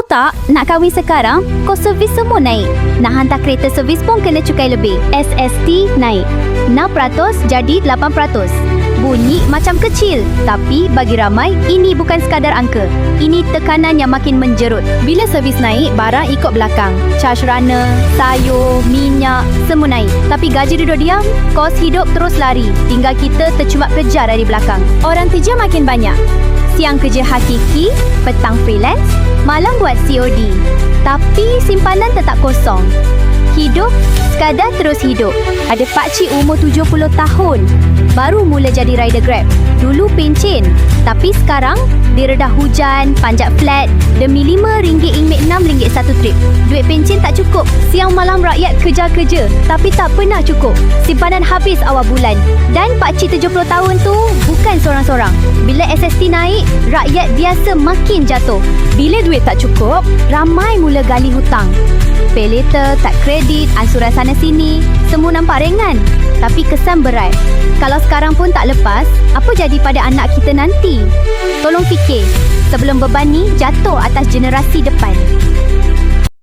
tak, nak kahwin sekarang, kos servis semua naik. Nak hantar kereta servis pun kena cukai lebih. SST naik 6% jadi 8%. Bunyi macam kecil, tapi bagi ramai, ini bukan sekadar angka. Ini tekanan yang makin menjerut. Bila servis naik, barang ikut belakang. Caj runner, sayur, minyak, semua naik. Tapi gaji duduk diam, kos hidup terus lari. Tinggal kita tercumap kejar dari belakang. Orang kerja makin banyak. Siang kerja hakiki, petang freelance, malam buat COD. Tapi simpanan tetap kosong. Hidup sekadar terus hidup. Ada pakcik umur 70 tahun baru mula jadi rider Grab. Dulu pencen, tapi sekarang dia redah hujan, panjat flat demi RM5 inmate RM6 satu trip. Duit pencen tak cukup. Siang malam rakyat kejar kerja, tapi tak pernah cukup. Simpanan habis awal bulan. Dan pakcik 70 tahun tu bukan seorang-seorang. Bila SST naik, rakyat biasa makin jatuh. Bila duit tak cukup, ramai mula gali hutang. Pay later, tak kredit, ansuran sana sini, semua nampak ringan, tapi kesan berat. Kalau sekarang pun tak lepas, apa jadi pada anak kita nanti? Tolong fikir sebelum beban ni jatuh atas generasi depan.